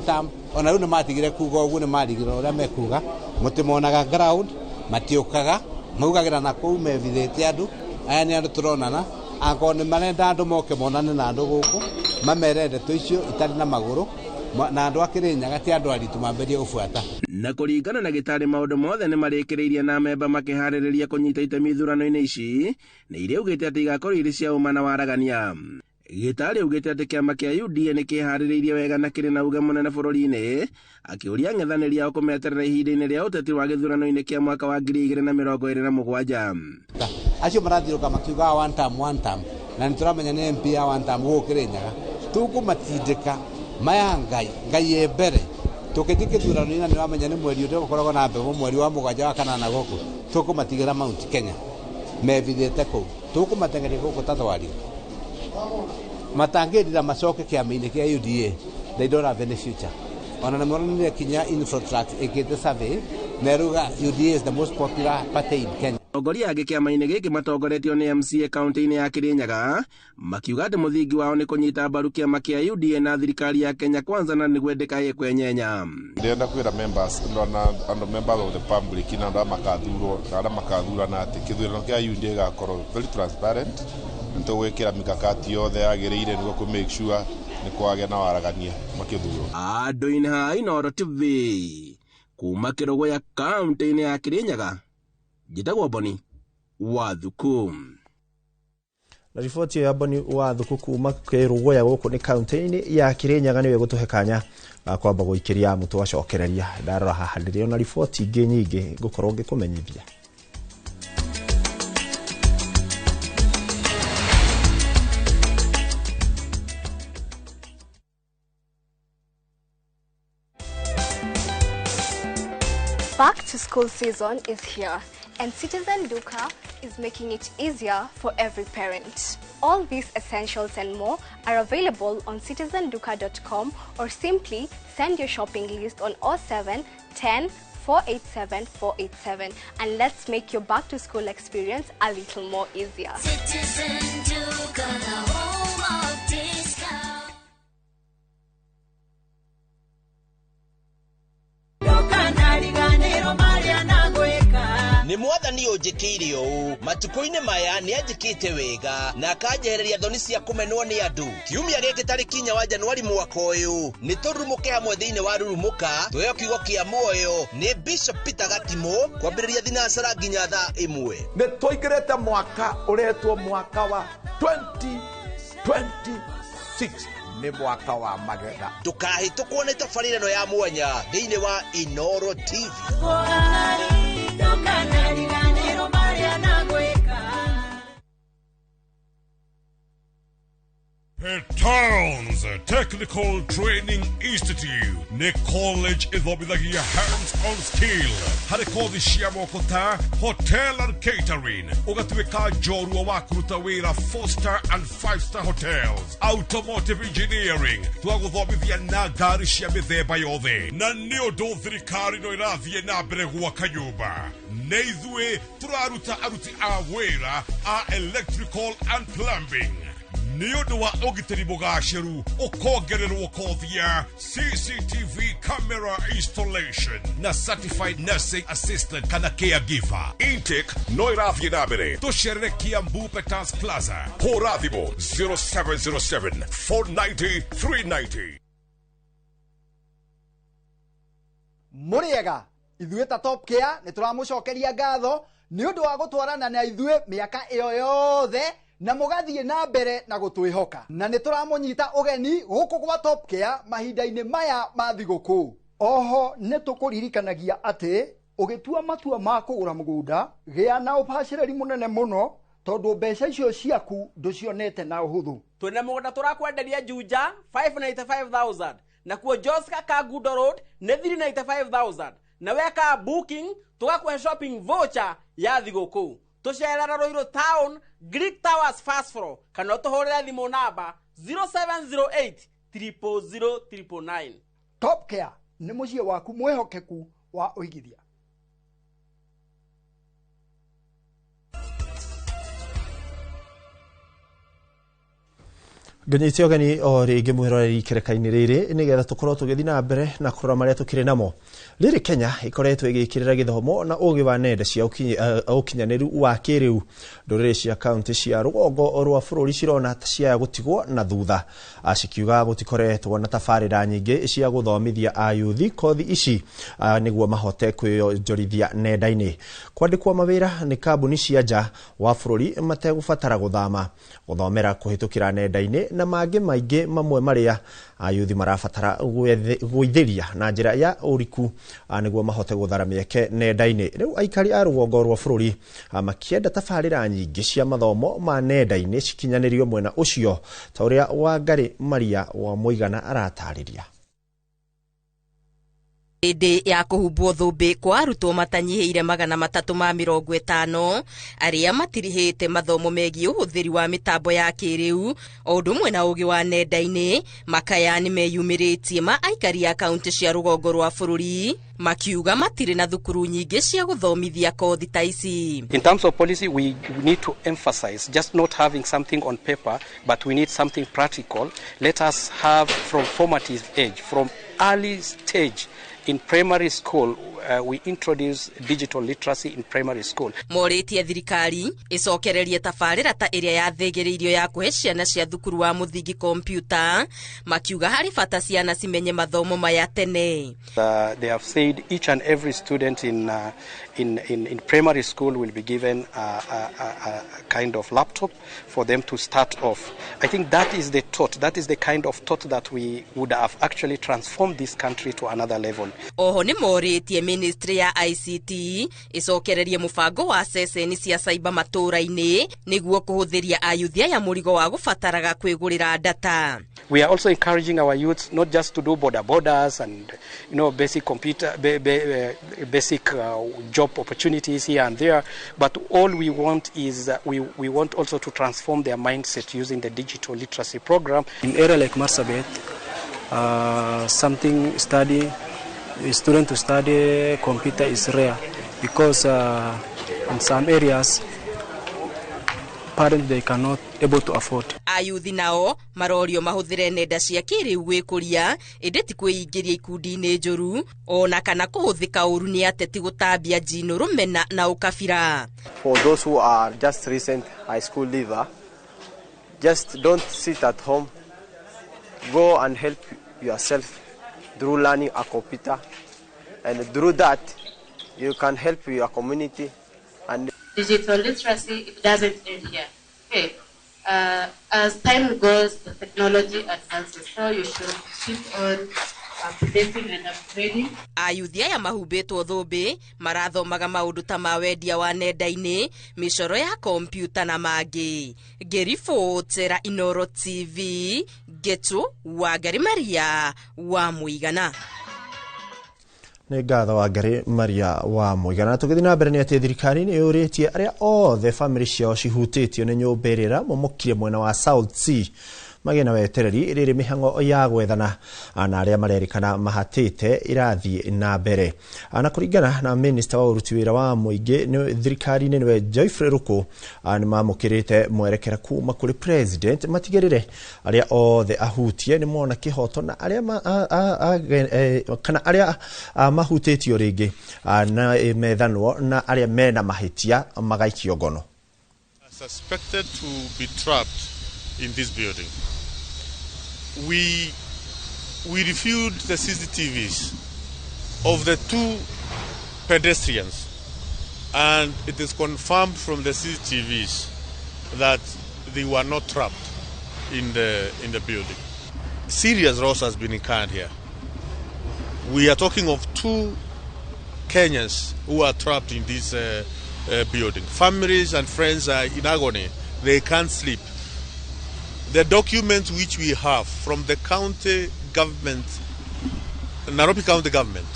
term ona rĩu nĩ matigire kuuga ũguo nĩ marigire ũrĩa mekuga mũtĩmonaga ground matiũkaga maugagĩra na kũu mevithĩte andũ aya nĩ andũ tũronana angorwo nĩ marenda andũ moke monane na andũ gũkũ mamere ndeto icio itarĩ na magũrũ na andũ a Kĩrĩnyaga ti andũ aritũ mamberie gũbuata. Na kũringana na Gĩtarĩ maũndũ mothe nĩ marĩkĩrĩirie na memba makĩharĩrĩria kũnyita itemi ithurano-inĩ ici na iria augĩte atĩ igakorwo irĩ cia ũma na waragania. Gĩtarĩ augĩte atĩ kĩama kĩa UDA nĩ kĩharĩrĩirie wega na kĩrĩ na uge mũnene bũrũri-inĩ akĩũria ang'ethanĩri ao kũmeterera ihinda-inĩ rĩa ũteti wa gĩthurano-inĩ kĩa mwaka wa 2027. Acio marathiũrũka makiugaga one term na nĩ tũramenya nĩ MP ya one term gũkũ Kĩrĩnyaga tũkũmatindĩka maya ngai mbere tũkĩthiĩ gĩthurano-inĩ na nĩ wamenya nĩ mweri ũrĩa ũkoragwo na mbegũ mweri wa 7 wa 8 gũkũ tũkũmatigĩra Mount Kenya mevithĩte kũu tũkũmatengeria gũkũ tathwari matangĩrira macoke kĩama-inĩ kĩa UDA they don't have any future. Ona nĩ moranire kinya Infotrak ĩkĩte survey na eruga UDA is the most popular party in Kenya. Atongoria angĩ kĩama-inĩ gĩkĩ matongoretio nĩ MCA kaunti-inĩ ya Kĩrĩnyaga makiuga atĩ mũthingi wao nĩ kũnyita mbaru kĩama kĩa UDA na thirikari ya Kenya Kwanza na nĩguo ndĩkae kwenyenya. Ndĩrenda kwĩra members and members of the public na andũ arĩa makathurana atĩ gĩthurano kĩa UDA gĩgakorwo very transparent nĩtũgwĩkĩra mikakati yothe yagĩrĩire nĩguo kũ make sure nĩ kwagĩa na waragania makĩthurwo. Andũ-inĩ ha Inooro TV kuma Kĩrũgũya kaunti-inĩ ya Kĩrĩnyaga njĩtagwo Boni Wathuku. Na riboti ya Boni Wathuku kuma Kĩrũgũya gũkũ nĩ kaunti-inĩ ya Kĩrĩnyaga nĩwe gũtũhe kanya kwamba gũikĩria mũtu wacokereria ndarora haha ndĩrĩ na riboti ingĩ nyingĩ ngũkorwo ngĩkũmenyithia. Back to school season is here, and Citizen Duka is making it easier for every parent. All these essentials and more are available on citizenduka.com or simply send your shopping list on 07 10 487 487 and let's make your back to school experience a little more easier. Citizen Duka, the home of discount. Nĩ mwathani ũnjĩkĩire ũũ matukũ-inĩ maya nĩ anjĩkĩte wega na akanjehereria thoni cia kũmenwo nĩ andũ. Kiumia gĩkĩ tarĩ kinya wa Januari mwaka ũyũ nĩ tũrurumũke hamwe thĩinĩ wa rurumũka tuoyo kiugo kĩa muoyo nĩ Bishop Peter Gatimo kwambĩrĩria thinacara nginya thaa 1. Nĩ tũingĩrĩte mwaka ũretwo mwaka wa 2026 nĩ mwaka wa magetha. Tukahĩtũkwo nĩ tabarĩra ya mwanya thĩinĩ wa Inooro TV. Towns Technical Training Institute nĩ college ĩthomithagia hands-on skill harĩ kothi cia moko ta hotel and catering ũgatuĩka njorua wa kũruta wĩra 4-star and 5-star hotels, automotive engineering twagũthomithia na ngari cia mĩthemba yothe na nĩ ũndũ thirikari no ĩrathiĩ na mbere gwaka nyũmba na ithuĩ tũraruta aruti a wĩra a electrical and plumbing. Nĩ ũndũ wa ũgitĩri mũgacĩru ũkongererwo kothi ya CCTV camera installation na certified nursing assistant kana caregiver. Intake no ĩrathiĩ na mbere. Tũcerere Kiambu Peters Plaza, hũra thimũ 0707 490 390. Mũrĩega, ithuĩ ta Top Care nĩ tũramũcokeria ngatho nĩ ũndũ wa gũtwarana na ithuĩ mĩaka ĩyo yothe na mũgathiĩ na mbere na gũtwĩhoka na nĩ tũramũnyita ũgeni gũkũ gwa Top Care mahinda-inĩ maya ma thigũkũ. Oho nĩ tũkũririkanagia atĩ ũgĩtua matua ma kũgũra mũgũnda gĩa na ũbacĩrĩri mũnene mũno tondũ mbeca icio ciaku ndũcionete na ũhũthũ. Twĩna mũgũnda tũrakwenderia Juja 595,000 na kuo Joska Kagundo Road nĩ 395,000 na weka booking tũgakũhe shopping voucher ya thigũkũ. Tũcerera Ruiru Town Greek Towers first floor kana tũhũrĩre thimũ namba 0708 000 999. Top Care nĩ mũciĩ waku mwĩhokeku wa ũigithia. Nganyite ogani o ringi mwiroreri kereka-ini riri nigetha tukorwo tugithi na mbere na kurora maria tukiri namo. Riri Kenya ikoretwo igikirira githomo na ugi wa nenda cia ukinyaniru wa kiriu. Ndoreri cia kaunti cia rugongo rwa bururi cirona cia gutigwo na thutha. Cikiuga gutikoretwo na tabarira nyingi cia guthomithia ayuthi kothi ici niguo mahote kwionjorithia nenda-ini. Kwandikwo mawira ni kambuni cia nja wa bururi mategubatara guthama guthomera kuhitukira nenda-ini na mangĩ maingĩ mamwe maria ayuthi marabatara gwithiria na njira ya uriku niguo mahote guthara mieke nenda-ini. Riu aikari a rugongo rwa bururi makienda tabarira nyingi cia mathomo ma nenda-ini cikinyanirio mwena ucio ta uria Wangari Maria wa Muigana aratariria. Hĩndĩ ya kũhumbwo thũmbĩ kwa arutwo matanyihiire 350 arĩa matirihĩte mathomo megiĩ ũhũthĩri wa mĩtambo ya kĩrĩu o ũndũ ũmwe na ũgĩ wa nenda-inĩ, makaya nĩ meyumĩrĩtie ma aikari a kaunti cia rũgongo rwa bũrũri makiuga matirĩ na thukuru nyingĩ cia gũthomithia kothi ta ici. In terms of policy, we need to emphasize just not having something on paper, but we need something practical. Let us have from formative age, from early stage. In primary school, we introduce digital literacy in primary school. Morĩtie thirikari icokererie tabarĩra ta ĩrĩa yathĩgĩrĩirio ya kũhe ciana cia thukuru wa mũthingi kompyuta, makiuga harĩ bata ciana cimenye mathomo maya tene. They have said each and every student in primary school will be given a kind of laptop for them to start off. I think that is the thought, that is the kind of thought that we would have actually transformed this country to another level. Oho nĩ morĩtie ministry ya ICT icokererie mũbango wa ceceni cia cyber matũra-inĩ nĩguo kũhũthĩria ayuthi aya mũrigo wa gũbataraga kwĩgũrĩra data. We are also encouraging our youths not just to do borders and basic computer basic job opportunities here and there, but all we want is we want also to transform their mindset using the digital literacy program. In area like Marsabit, student to study computer is rare because in some areas parents they cannot able to afford. Ayuthi nao marorio mahũthĩre nenda cia kĩrĩu gwĩkũria ĩndĩ ti kwĩingĩria ikundi-inĩ njũru ona kana kũhũthĩka ũru nĩ ateti gũtambia njino rũmena na ũkabira. For those who are just recent high school leaver, just don't sit at home, go and help yourself through learning a computer, and through that you can help your community. And digital literacy, it doesn't end here. Okay. As time goes, the technology advances, so you should keep on updating and upgrading. Ayuthi aya mahumbĩtwo thũmbĩ marathomaga maũndũ ta ma wendia wa nenda-inĩ, mĩcoro ya kompyuta na mangĩ. Ngĩribotera Inooro TV, Getu Wangari Maria wa Muigana. Nĩ ngatho Wangari Maria wa Muigana. Tũgĩthiĩ na mbere nĩ atĩ thirikari nĩ yũrĩtie arĩa othe famĩlĩ ciao cihutĩtio nĩ nyũmba ĩrĩa momokire mwena wa South Sea magĩe na wetereri rĩrĩ mĩhang'o ya gwethana na arĩa marerĩkana mahatĩte irathiĩ na mbere. Na kũringana na minista wa ũruti wĩra wa mũingĩ thirikari-inĩ nĩwe Geoffrey Ruku nĩ mamũkĩrĩte mwerekera kuma kũrĩ president matigĩrĩre arĩa othe ahutie nĩ mona kĩhoto na arĩa mahutĩtio rĩngĩ na methanwo na arĩa mena mahĩtia magaikio ngono. Suspected to be trapped in this building. We reviewed the CCTVs of the two pedestrians, and it is confirmed from the CCTVs that they were not trapped in the building. Serious loss has been incurred here. We are talking of two Kenyans who are trapped in this building. Families and friends are in agony. They can't sleep. The documents which we have from the county government, Nairobi County government,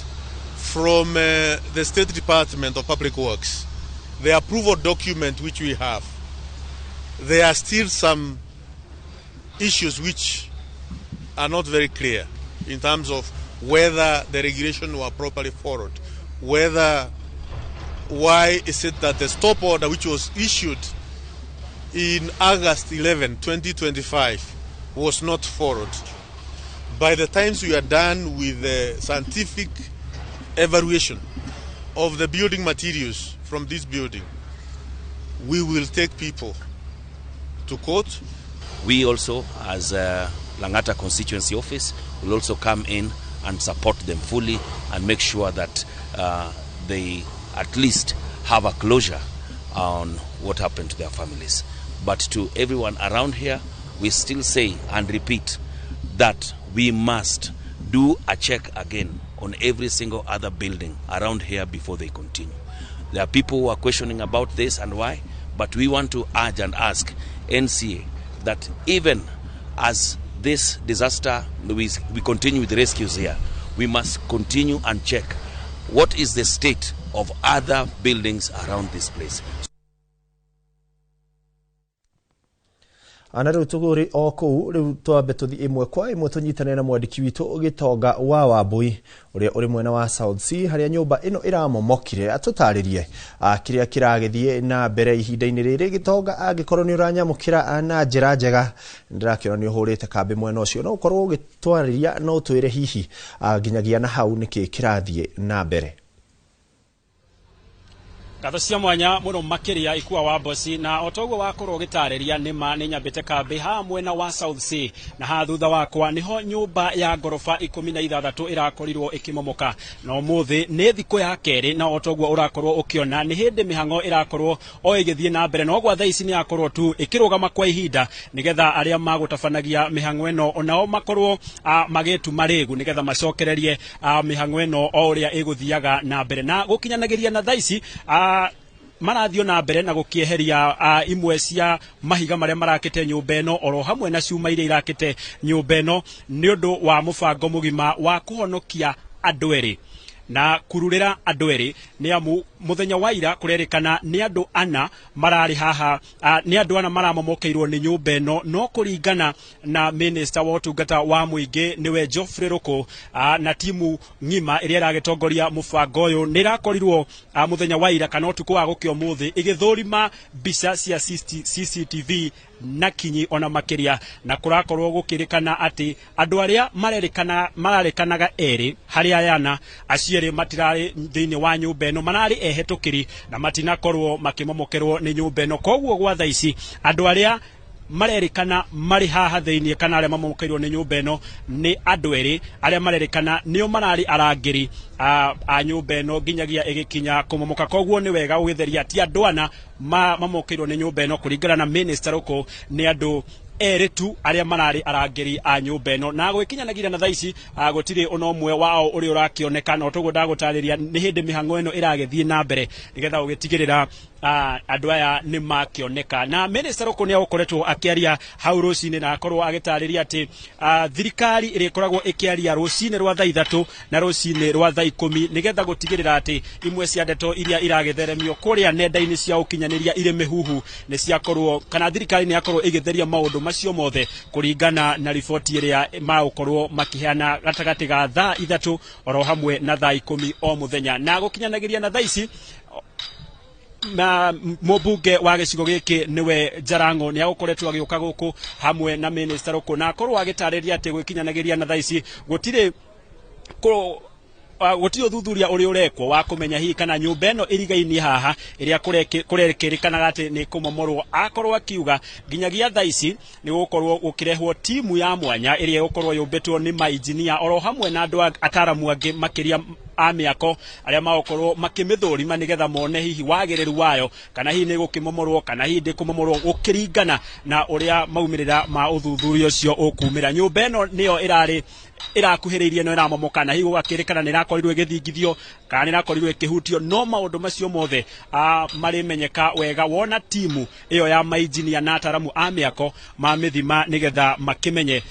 from the State Department of Public Works, the approval document which we have, there are still some issues which are not very clear in terms of whether the regulation were properly followed, why is it that the stop order which was issued in August 11, 2025 was not followed. By the time we are done with the scientific evaluation of the building materials from this building, we will take people to court. We also, as Langata Constituency Office, will also come in and support them fully and make sure that they at least have a closure on what happened to their families. But to everyone around here, we still say and repeat that we must do a check again on every single other building around here before they continue. There are people who are questioning about this and why, but we want to urge and ask NCA that even as this disaster, we continue with the rescues here, we must continue and check what is the state of other buildings around this place. Ana riu tuguri o kuu riu twambe tuthi imwe kwa imwe tunyitane na mwandiki witu ugitonga wa Wambui uria uri mwena wa South Sea haria nyumba ino iramomokire atutaririe kiria kiragithie na mbere ihinda-ini riri gitonga agikorwo ni uranyamukira na njira njega ndirakira ni uhurite kambi mwena ucio no ukorwo ugitwariria no twire hihi nginyagia na hau niki kirathie na mbere. Gatho cia mwanya muno makiria ikua wa Mboci na otoguo wakorwo gitariria nima ni nyambite kambi ha mwena wa South Sea na ha thutha wakwa niho nyumba ya gorofa 16 irakorirwo ikimomoka no muthi ni thiko ya keri na otoguo urakorwo ukiona ni hindi mihango irakorwo o igithie na mbere no gwa thaici ni akorwo tu ikirugama kwa ihinda nigetha aria magutafanagia mihango eno onao makorwo magetu maregu nigetha macokererie mihango eno o uria iguthiaga na mbere na gukinyanagiria na thaici marathio na mbere na gukieheria imwe cia mahiga maria marakite nyumba eno oro hamwe na ciuma iria irakite nyumba eno ni undu wa mubango mugima wa kuhonokia andu eri na kururira andu eri ni amu muthenya wa ira kurerikana ni andu ana marari haha ni andu ana maramomokeirwo ni nyumba eno no kuringana na minister wa utungata wa muingi niwe Geoffrey Ruku na timu ngima iria iragitongoria mubango uyu ni irakorirwo muthenya wa ira kana utuku wa gukio muthi igithurima mbica cia CCTV na kinyi ona makiria na kurakorwo gukirikana ati andu aria mararikanaga eri haria yana acieri matirari thiini wa nyumba eno manari ehetukiri na matinakorwo makimomokerwo ni nyumba eno koguo gwa thaici andu aria marerikana mari haha thiini kana aria mamomokeirwo ni nyumba eno ni andu eri aria marerikana nio marari arangiri a nyumba eno ginyagia igikinya kumomoka koguo ni wega ugitheria ti andu ana mamokeirwo ni nyumba eno kuringana na minister Ruku ni andu eritu aria marari arangiri a nyumba eno na gwikinyanagira na thaici gutiri onomwe wao uri urakioneka no tugo ndagutariria ni hindi mihango eno iragethie na mbere nigetha ugitigirira andu aya ni makioneka na minister Ruku ni akoretwo akiaria hau rucine na akorwo agitariria ati thirikari iri ikoragwo ikiaria rucine rwa thaa 3 na rucine rwa thaa 10 nigetha gutigirira ati imwe cia ndeto iria iragetheremio kuria nenda-ini cia ukinyaniria ire mihuhu ni ciakorwo kana thirikari ni akorwo igitheria maundu macio mothe kuringana na riboti iria magukorwo makiheana gatagati ga thaa 3 oro hamwe na thaa 10 o muthenya na gukinyanagiria na thaici na mubunge wa gicigo giki niwe Jarango ni agukoretwo agiuka guku hamwe na minister Ruku na akorwo agitariria ati gwikinyanagiria na thaici gutire gutio thuthuria uri urekwo wa kumenya hihi kana nyumba eno irigaini haha iria kurerekana ati ni kumomorwo akorwo akiuga ginyagia thaici ni gukorwo gukirehwo timu ya mwanya iria gukorwo yumbetwo ni mainjinia oro hamwe na andu ataramu angi makiria amiako aria magokorwo makimithurima nigetha mone hihi wagiriru wayo kana hihi ni gukimomorwo kana hihi ndi kumomorwo gukiringana na uria maumirira ma uthuthuria ucio ukumira nyumba eno niyo irakuhiririe no iramomoka na hihi gukirikana ni irakorirwo igithingithio kana ni irakorirwo ikihutio no maundu macio mothe mari menyeka wega wona timu iyo ya mainjinia na ataramu amiako mamithima nigetha makimenye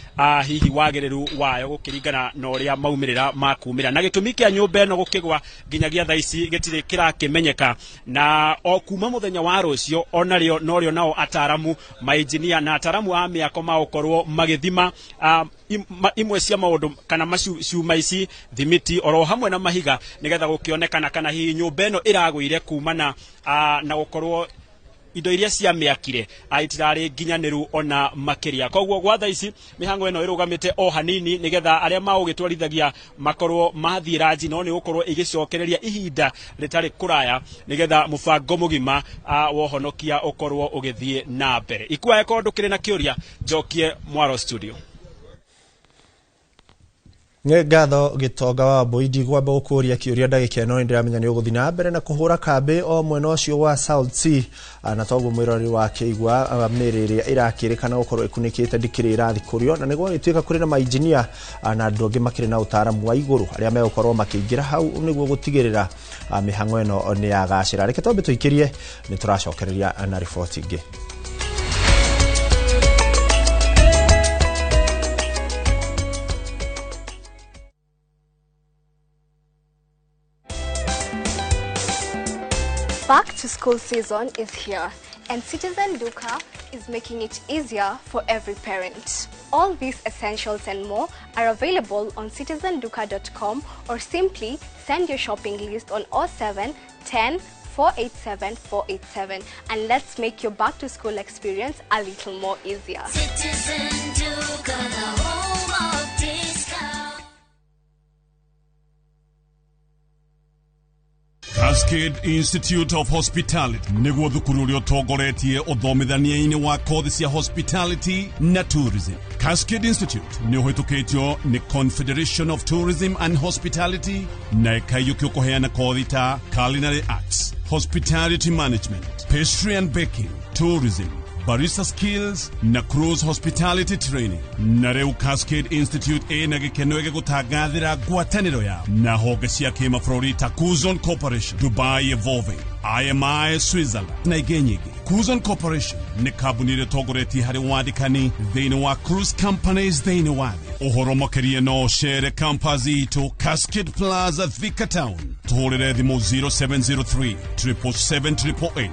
hihi wagiriru wayo gukiringana na uria maumirira makumira na gitumi kia nyumba eno gukigwa ginyagia thaici gitire kirakimenyeka na o kuma muthenya wa rucio onario norio nao ataramu mainjinia na ataramu amiako magukorwo magithima imwe cia maundu kana maciuma ici thimiti oro hamwe na mahiga nigetha gukionekana kana hi nyumba eno iragwire kumana na gukorwo indo iria cia miakire aitirari nginyaniru ona makiria kogwo gwa tha ici mihango eno irugamite o hanini nigetha aria maugitwarithagia makorwo mathira nji no ni gukorwo igicokereria ihinda ritari kuraya nigetha mubango mugima wohonokia ukorwo ugithie na mbere ikwa eko ndukire na kiuria jokie Mwaro studio. Ngatho gitonga wa boidi gwamba gukuria kiuria ndagika no ndiramenya ni uguthi na mbere na kuhura kambi o mwena ucio wa South Sea na toguo mwirori wake igwa miriri irakirikana gukorwo ikunikite ndikiri irathi kurio na niguo gituika kuri na mainjinia na andu angi makiri na utaramu wa iguru aria megukorwo makiingira hau niguo gutigirira mihango eno ni yagacira reke tombe tuikirie ni turacokereria na report ingi. Back to school season is here, and Citizen Duka is making it easier for every parent. All these essentials and more are available on citizenduka.com or simply send your shopping list on 07 10 487 487 and let's make your back to school experience a little more easier. Citizen Duka, the home of discount. Cascade Institute of Hospitality niguo thukuru uria utongoretie uthomithania-ini wa kothi cia hospitality na tourism. Cascade Institute ni uhitukitio ni Confederation of Tourism and Hospitality na ikayuki kuheana kothi ta culinary arts, hospitality management, pastry and baking, tourism, barista skills na cruise hospitality training. Na reu Cascade Institute ena gikeno gigutangathira ngwataniro ya na honge cia kimabũrũri ta Kuzon Corporation, Dubai Evolving, IMI Switzerland na ingĩ nyingĩ. Kuzon Corporation ni kambuni ĩrĩa ĩtongoretie harĩ wandĩkani thĩinĩ wa cruise companies thĩinĩ wa thĩ. Ũhoro makĩria no cere campus itũ Cascade Plaza Thika Town, tũhũrĩre thimũ 0703 777 888.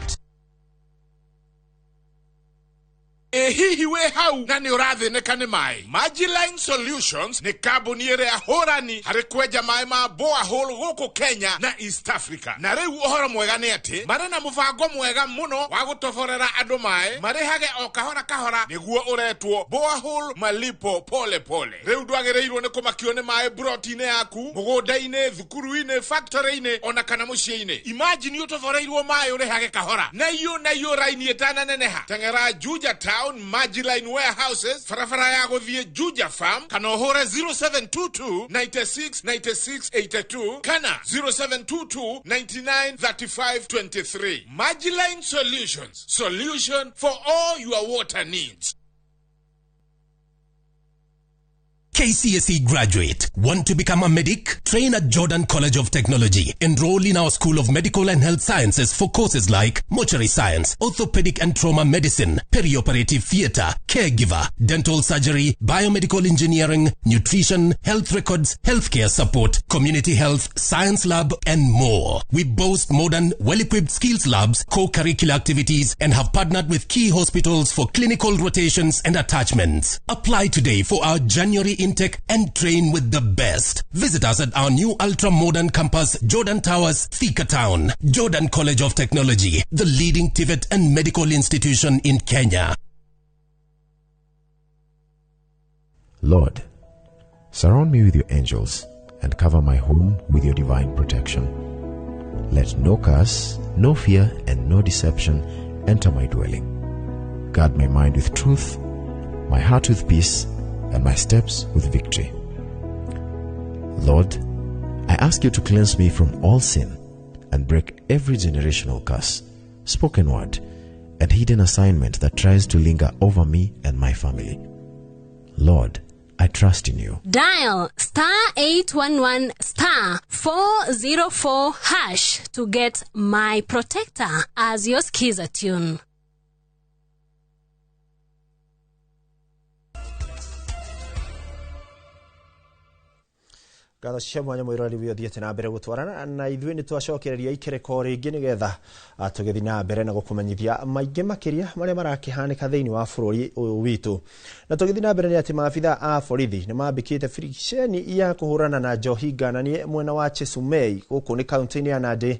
Hihi we hau na ni urathineka ni mai. Magiline Solutions ni kambuni ĩrĩa ahũrani harĩ kwenja mai ma borehole gũkũ Kenya na East Africa. Na rĩu ũhoro mwega nĩ atĩ marĩ na mũbango mwega mũno wa gũtoborera andũ mai marĩhage o kahora kahora nĩguo ũretwo borehole malipo pole pole. Rĩu ndwagĩrĩirwo nĩ kũmakio nĩ mai broti-inĩ yaku, mũgũnda-inĩ, thukuru-inĩ, factory-inĩ ona kana mũciĩ-inĩ. Imagine ũtoboreirwo mai ũrĩhage kahora. Na iyo raini ĩtananeneha. Teng'era Juja Town Magiline Warehouses, farafara ya guthie Juja Farm, kana hore 0722 96 96 82, kana 0722 99 35 23. Magiline Solutions, solution for all your water needs. KCSE graduate. Want to become a medic? Train at Jordan College of Technology. Enroll in our School of Medical and Health Sciences for courses like mortuary science, orthopedic and trauma medicine, perioperative theater, caregiver, dental surgery, biomedical engineering, nutrition, health records, healthcare support, community health, science lab, and more. We boast modern, well-equipped skills labs, co-curricular activities, and have partnered with key hospitals for clinical rotations and attachments. Apply today for our January intake and train with the best. Visit us at our new ultra-modern campus, Jordan Towers, Thika Town. Jordan College of Technology, the leading TVET and medical institution in Kenya. Lord, surround me with your angels and cover my home with your divine protection. Let no curse, no fear, and no deception enter my dwelling. Guard my mind with truth, my heart with peace, and my steps with victory. Lord, I ask you to cleanse me from all sin and break every generational curse, spoken word, and hidden assignment that tries to linger over me and my family. Lord, I trust in you. Dial *811 *404# to get My Protector as your skiza tune. Gatho cia mwanya mwirori wio thiete na mbere gutwarana na ithuĩ nĩ twacokereria ikereko rĩngĩ nĩgetha tũgĩthiĩ na mbere na gũkũmenyithia maingĩ makĩria marĩa marakĩhanĩka thĩinĩ wa bũrũri ũyũ witũ. Na tũgĩthiĩ na mbere nĩ atĩ maabitha a borithi nĩ mambĩkĩte frikisheni ya kũhũrana na njohi ngananie mwena wa Chesumei gũkũ nĩ kaunti-inĩ ya Nandi,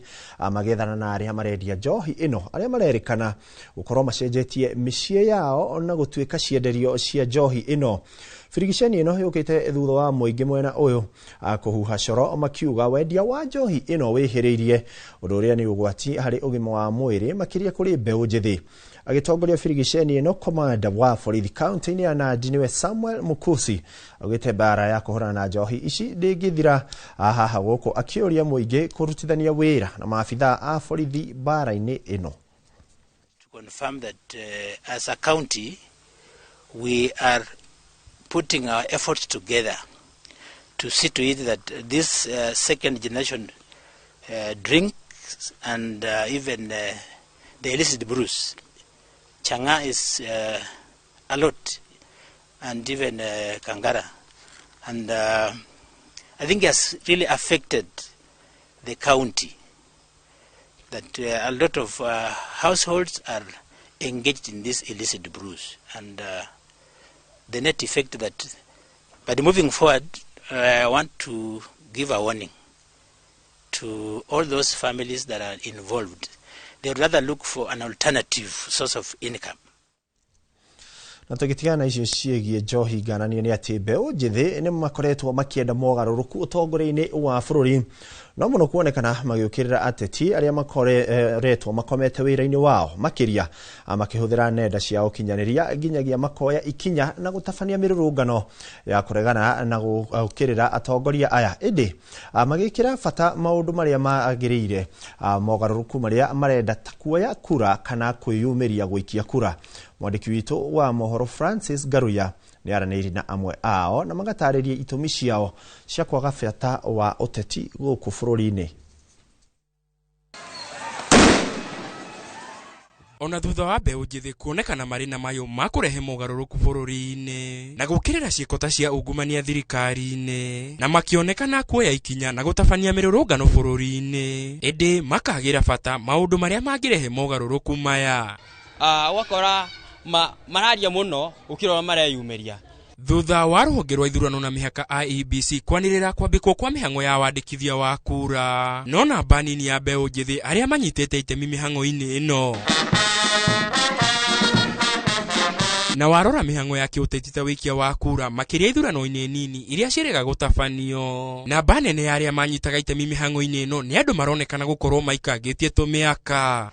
magethana na arĩa marendia njohi ĩno arĩa marerĩkana gũkorwo macenjetie mĩciĩ yao na gũtuĩka cienderio cia njohi ĩno. Frikisheni ĩno yũkĩte thutha wa mũingĩ mwena ũyũ kũhuha coro makiuga wendia wa njohi ĩno wĩhĩrĩirie ũndũ ũrĩa nĩ ũgwati harĩ ũgima wa mwĩrĩ makĩria kũrĩ mbeũ njĩthĩ. Agĩtongoria frikisheni ĩno komanda wa borithi kaunti-inĩ ya Nandi nĩwe Samuel Mukusi augĩte bara ya kũhũrana na njohi ici ndĩngĩthira haha gũkũ, akĩũria mũingĩ kũrutithania wĩra na maabitha a borithi bara-inĩ ĩno. To confirm that as a county we are putting our efforts together to see to it that this second generation drinks and even the illicit brews, changa is a lot, and even kangara, and I think it has really affected the county, that a lot of households are engaged in these illicit brews, and the net effect that, but moving forward, I want to give a warning to all those families that are involved. They would rather look for an alternative source of income. Na tũgĩtigana icio ciĩgiĩ njohi ngananie nĩ atĩ mbeũ njĩthĩ nĩ makoretwo makĩenda mogarũrũku ũtongoria-inĩ wa bũrũri, no mũno kuonekana magĩũkĩrĩra ateti arĩa makoretwo makomete wĩra-inĩ wao makĩria makĩhũthĩra nenda cia ũkinyanĩria nginyagia makoya ikinya na gũtabania mĩrũrũngano ya kũregana na gũkĩrĩra atongoria aya, ĩndĩ magĩkĩra bata maũndũ marĩa magĩrĩire mogarũrũku marĩa marenda ta kuoya kura kana kwĩyumĩria gũikia kura. Mwandĩki witũ wa mohoro Francis Garuya nĩ aranĩirie na amwe ao na magatarĩria itũmi ciao cia kwaga bata wa ũteti gũkũ bũrũri-inĩ. Ona thutha wa mbeũ njĩthĩ kuonekana marĩ na mayũ ma kũrehe mogarũrũku bũrũri-inĩ na gũkĩrĩra ciĩko ta cia ungumania thirikari-inĩ na makĩonekana kuoya ikinya na gũtabania mĩrũrũngano bũrũri-inĩ, ĩndĩ makagĩra bata maũndũ marĩa mangĩrehe mogarũrũku maya. Wakora mararia muno ukirora mareyumeria. Thutha wa rũhonge rwa ithurano na mĩhaka IEBC kwanĩrĩra kwambĩkwo kwa mĩhang'o ya wandĩkithia wa kura, no namba nini ya mbeũ njĩthĩ arĩa manyitĩte itemi mĩhang'o-inĩ ĩno. Na warora mĩhang'o ya kĩũteti ta wĩkia wa kura makĩria ithurano-inĩ nini iria cirega gũtabanio, namba nene ya arĩa manyitaga itemi mĩhang'o-inĩ ĩno nĩ andũ maronekana gũkorwo maikangĩtie tũmĩaka.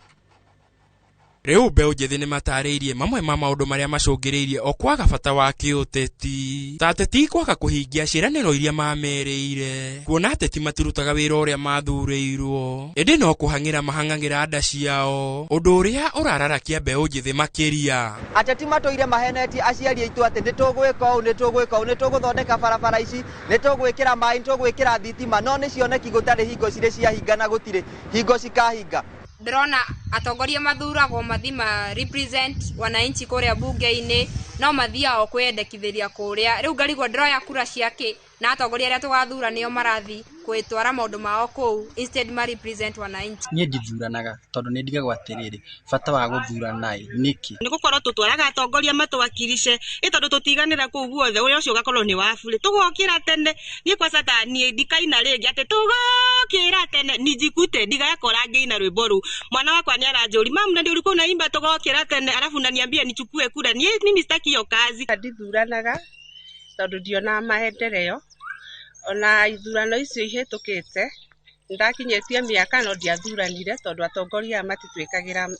Rĩu mbeũ njĩthĩ nĩ matarĩirie mamwe ma maũndũ marĩa macũngĩrĩirie o kwaga bata wa kĩũteti, ta ateti kwaga kũhingia ciĩranĩro iria mamerĩire, kuona ateti matirutaga wĩra ũrĩa mathurĩirwo, ĩndĩ no kũhang'ĩra mahang'agĩra nda ciao, ũndũ ũrĩa ũrararakia mbeũ njĩthĩ makĩria. Ateti matũire mahenetie aciari aitũ atĩ nĩtũgwĩka ũũ nĩtũgwĩka ũũ, nĩtũgũthondeka barabara ici, nĩtũgwĩkĩra maĩ, nĩtũgwĩkĩra thitima, no nĩcioneki gũtarĩ hingo cirĩ ciahinga na gũtirĩ hingo cikahinga. Ndĩrona atongoria mathuragwo mathima represent wananchi kũrĩa bunge-inĩ, no mathiao kwendekithĩria kũrĩa. Rĩu ngarigwo ndĩroya kura ciake na atongoria arĩa tũgathura nĩo marathi kwĩtwara maũndũ mao kũu instead ma represent wananchi. Niĩ ndithuranaga tondũ nĩ ndigagwo atĩrĩrĩ, bata wa gũthurana nĩkĩ? Nĩ gũkorwo tũtwaraga atongoria matũwakilishe tondũ tũtiganĩra kũu guothe ũrĩa ũcio ũgakorwo nĩ wa bure. Tũgokĩra tene niĩ kwa sata niĩ ndikaina rĩngĩ atĩ tũgokĩra tene nijikute ndigakora ngĩina rwĩmbo rũu. Mwana wakwa nĩ aranjũri mamu na ndio ulikuwa unaimba tũgokĩra tene alafu unaniambia nichukue kura. Niĩ mimi sitaki hiyo kazi. Ndithuranaga tondũ ndiona maendeleo. Ona ithurano icio ihetũkĩte ndakinyĩtie mĩaka no ndiathuranire tondũ atongoria matitwĩkagĩra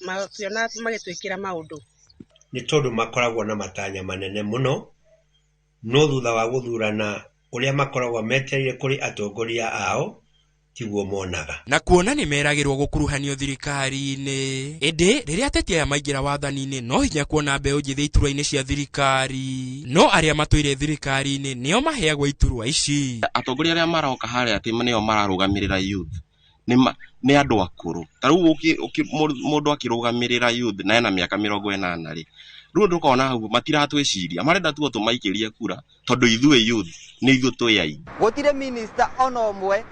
makiona magĩtwĩkĩra maũndũ. Nĩ tondũ makoragwo na matanya manene mũno, no thutha wa gũthurana ũrĩa makoragwo metereire kũrĩ atongoria ao tiguo monaga. Na kuona nĩ meragĩrwo gũkuruhanio thirikari-inĩ, ĩndĩ rĩrĩa ateti aya maingĩra wathani-inĩ no hinya kuona mbeũ njĩthĩ iturwa-inĩ cia thirikari, no arĩa matũire thirikari-inĩ nĩo maheagwo iturwa ici. Atongoria arĩa maroka harĩa atĩ nĩo mararũgamĩrĩra youth nĩ andũ akũrũ. Ta rĩu mũndũ akĩrũgamĩrĩra youth na ena mĩaka 80 rĩ, Ruo ndukona hau matiratwiciria marenda tu tumaikirie kura tondu ithue youth ni ithu tuyai. Gutire minister ono omwe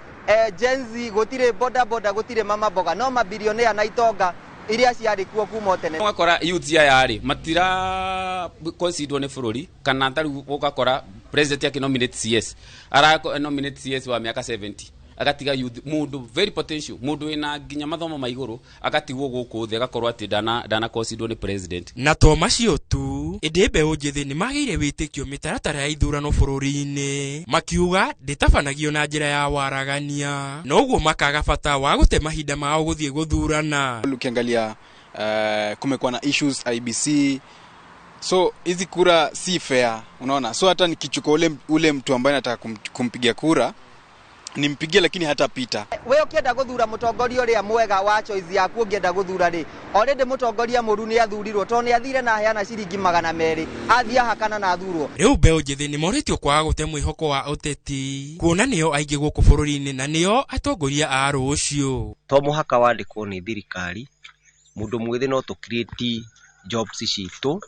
Gen-Z gutire boda gutire mama boga no mabilionea na itonga iria ciarĩ kuo kuma tene. Wakora youth ya yari matira consider ne furori kana taru ukakora president yake nominate CS ara nominate CS wa miaka 70 agatiga youth mundu very potential mundu ina ginya mathomo maiguru agatigwo guku thega korwa ati dana consider ne president na to macio tu edebe ojethi ni magire witikio mitaratara ya ithurano bururi-ini makiuga nditabanagio na njira ya waragania na uguo makaga bata wa gute mahinda mao guthie guthurana. Ukiangalia kumekuwa na issues IBC, so hizi kura si fair, unaona. So hata nikichukua ule mtu ambaye nataka kumpigia kura nimpigie lakini hata pita. Wewe ukienda guthura mutongoria uria mwega wa choice yaku ungienda guthura ri already mutongoria muru ni athurirwo to ni athire na heana ciringi 200 athia hakana na athurwo. Riu mbeũ njithi ni moritio kwaga gute mwihoko wa uteti kuona nio aingi guku bururi-ini na nio atongoria a rucio. To muhaka wandikwo ni thirikari mundu mwithi no to create jobs citu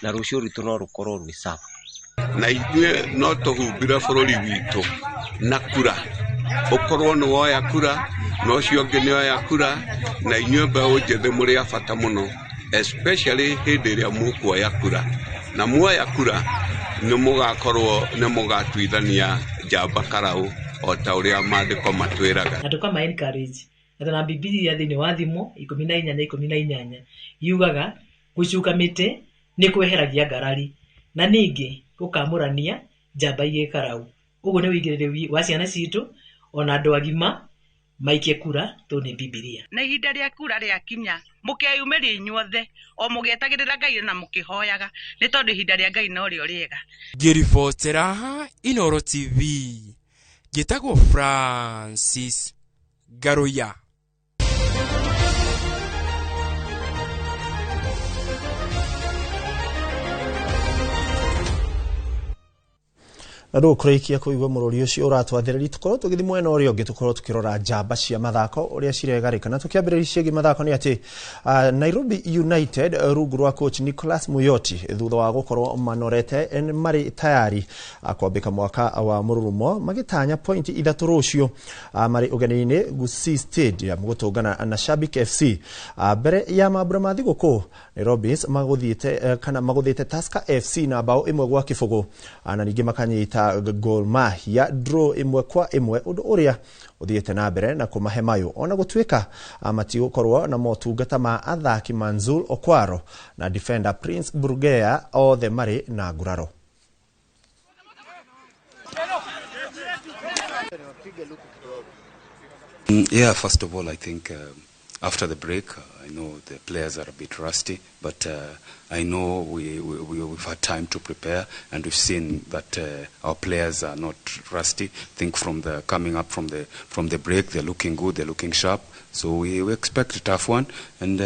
na rucio ritu no rukorwo rwi sawa na ithuĩ no tũhumbĩre bũrũri witũ na kura ũkorwo nĩ woya kura na ũcio ũngĩ nĩ oya kura na inyuĩ mbeũ njĩthĩ mũrĩ a bata mũno especially hĩndĩ ĩrĩa mũkuoya kura na muoya kura nĩ mũgatuithania njamba karaũ o ta ũrĩa maandĩko matwĩraga. Na tukama encourage na Biblia thĩinĩ wa thimo 14:18 yugaga gũcuka mĩtĩ nĩ kweheragia ngarari na ningĩ ukamurania njamba igekarau. Uguo ni wigiriri wa ciana citu ona andu agima maikie kura to ni Biblia. Na ihinda ria kura ria kinya mukeyumiria inyuothe o mugetagirira Ngai na mukihoyaga ni tondu ihinda ria Ngai no rio riega. Ngiribotera Inooro TV gitagwo Francis Garoya. na ndukurikia kuigwa mururi ucio uratwathiriri tukorwo tugithi mwena uria ungi tukorwo tukirora njamba cia mathako uria ciregarika na tukiambiriria ciegi mathako ni ati Nairobi United rungu rwa coach Nicholas Muyoti thutha wa gukorwo manorete mari tayari kwambika mwaka wa mururumo magitanya point 3 rucio mari ugeni-ini Gusii Stadium gutungana na Shabik FC mbere ya mambura ma thiguku Nairobi maguthite Tusker FC na bao 1-0 na ningi makanyita Gor Mahia draw 1-1 undu uria uthiete na mbere na kumahe mayo ona gutwika matigukorwo na motungata ma athaki Manzul Okwaro na defender Prince Burgea othe mari na nguraro. Yeah, first of all, I think after the break, I know the players are a bit rusty, but I know we've had time to prepare, and we've seen that our players are not rusty. I think from the coming up from the break, they're looking good, they're looking sharp. So we expect a tough one, and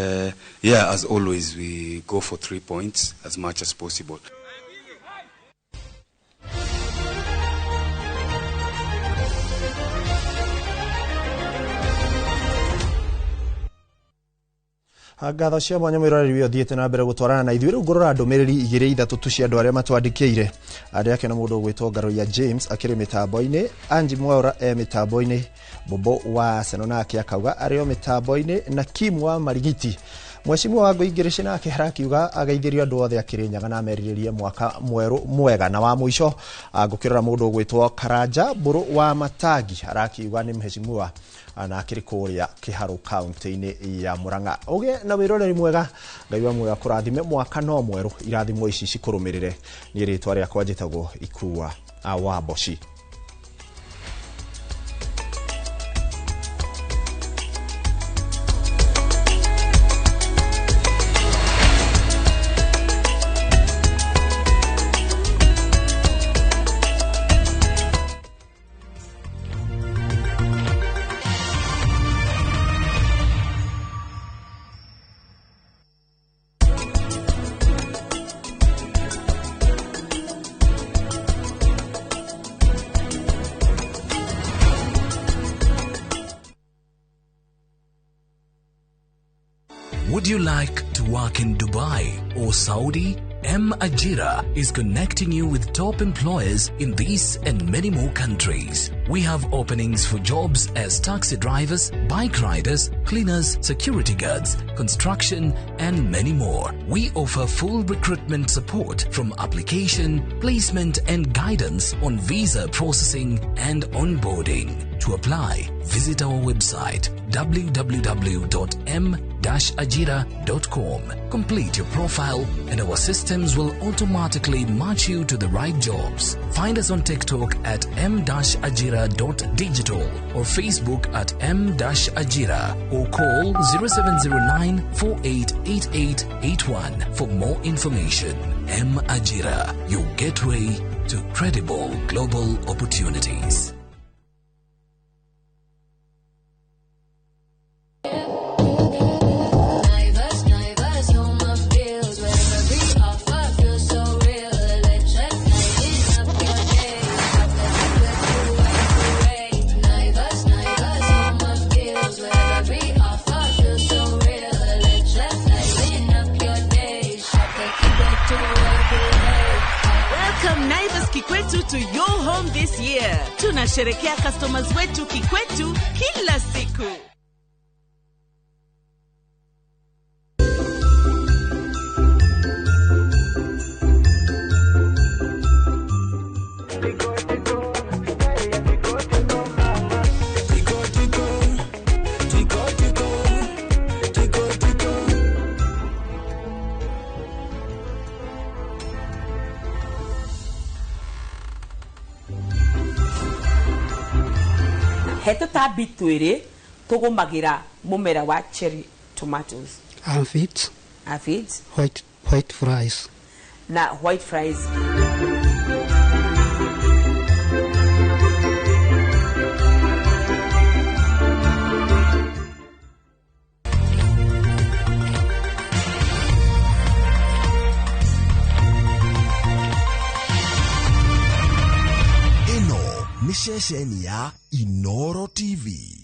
yeah, as always, we go for 3 points as much as possible. Ngatho cia mwanya mwiroreri wi othiete na mbere gutwarana na ithuĩ rĩu ngũrora ndũmĩrĩri 2-3 tu cia andũ arĩa matwandĩkĩire arĩa ake na mũndũ gwĩtwo Garoya James akĩrĩ mĩtambo-inĩ, Anji Mwaura mĩtambo-inĩ, Bobo wa Arsenal nake akauga arĩ o mĩtambo-inĩ na Kim wa Marigiti. Mheshimiwa wa Ngoingĩrĩci nake harakiuga ageithĩrio andũ othe akĩrĩnyaga na merirĩrie mwaka mwerũ mwega na wa mũico ngũkĩrora mũndũ gwĩtwo Karanja Mbũrũ wa Matagi harakiuga nĩ mheshimiwa na akĩrĩ kũrĩa Kĩharũ kaunti-inĩ ya Murang'a. Ũgĩe na wĩroreri mwega, Ngai wa mwega kũrathime mwaka no mwerũ, irathimo ici cikũrũmĩrĩre. Niĩ rĩtwa rĩakwa njĩtagwo Ikua wa Boci. Would you like to work in Dubai or Saudi? M-Ajira is connecting you with top employers in these and many more countries. We have openings for jobs as taxi drivers, bike riders, cleaners, security guards, construction, and many more. We offer full recruitment support from application, placement, and guidance on visa processing and onboarding. To apply, visit our website www.m-ajira.com. Complete your profile and our systems will automatically match you to the right jobs. Find us on TikTok at m-ajira.digital or Facebook at m-ajira or call 0709-488881 for more information. M-Ajira, your gateway to credible global opportunities. To your home this year. Tunasherekea customers wetu kikwetu kila siku. Heto tabi twere tugumagira mumera wa cherry tomatoes. Aphids. Aphids. White fries. Na white fries. Ni ceceni ya Inoro TV.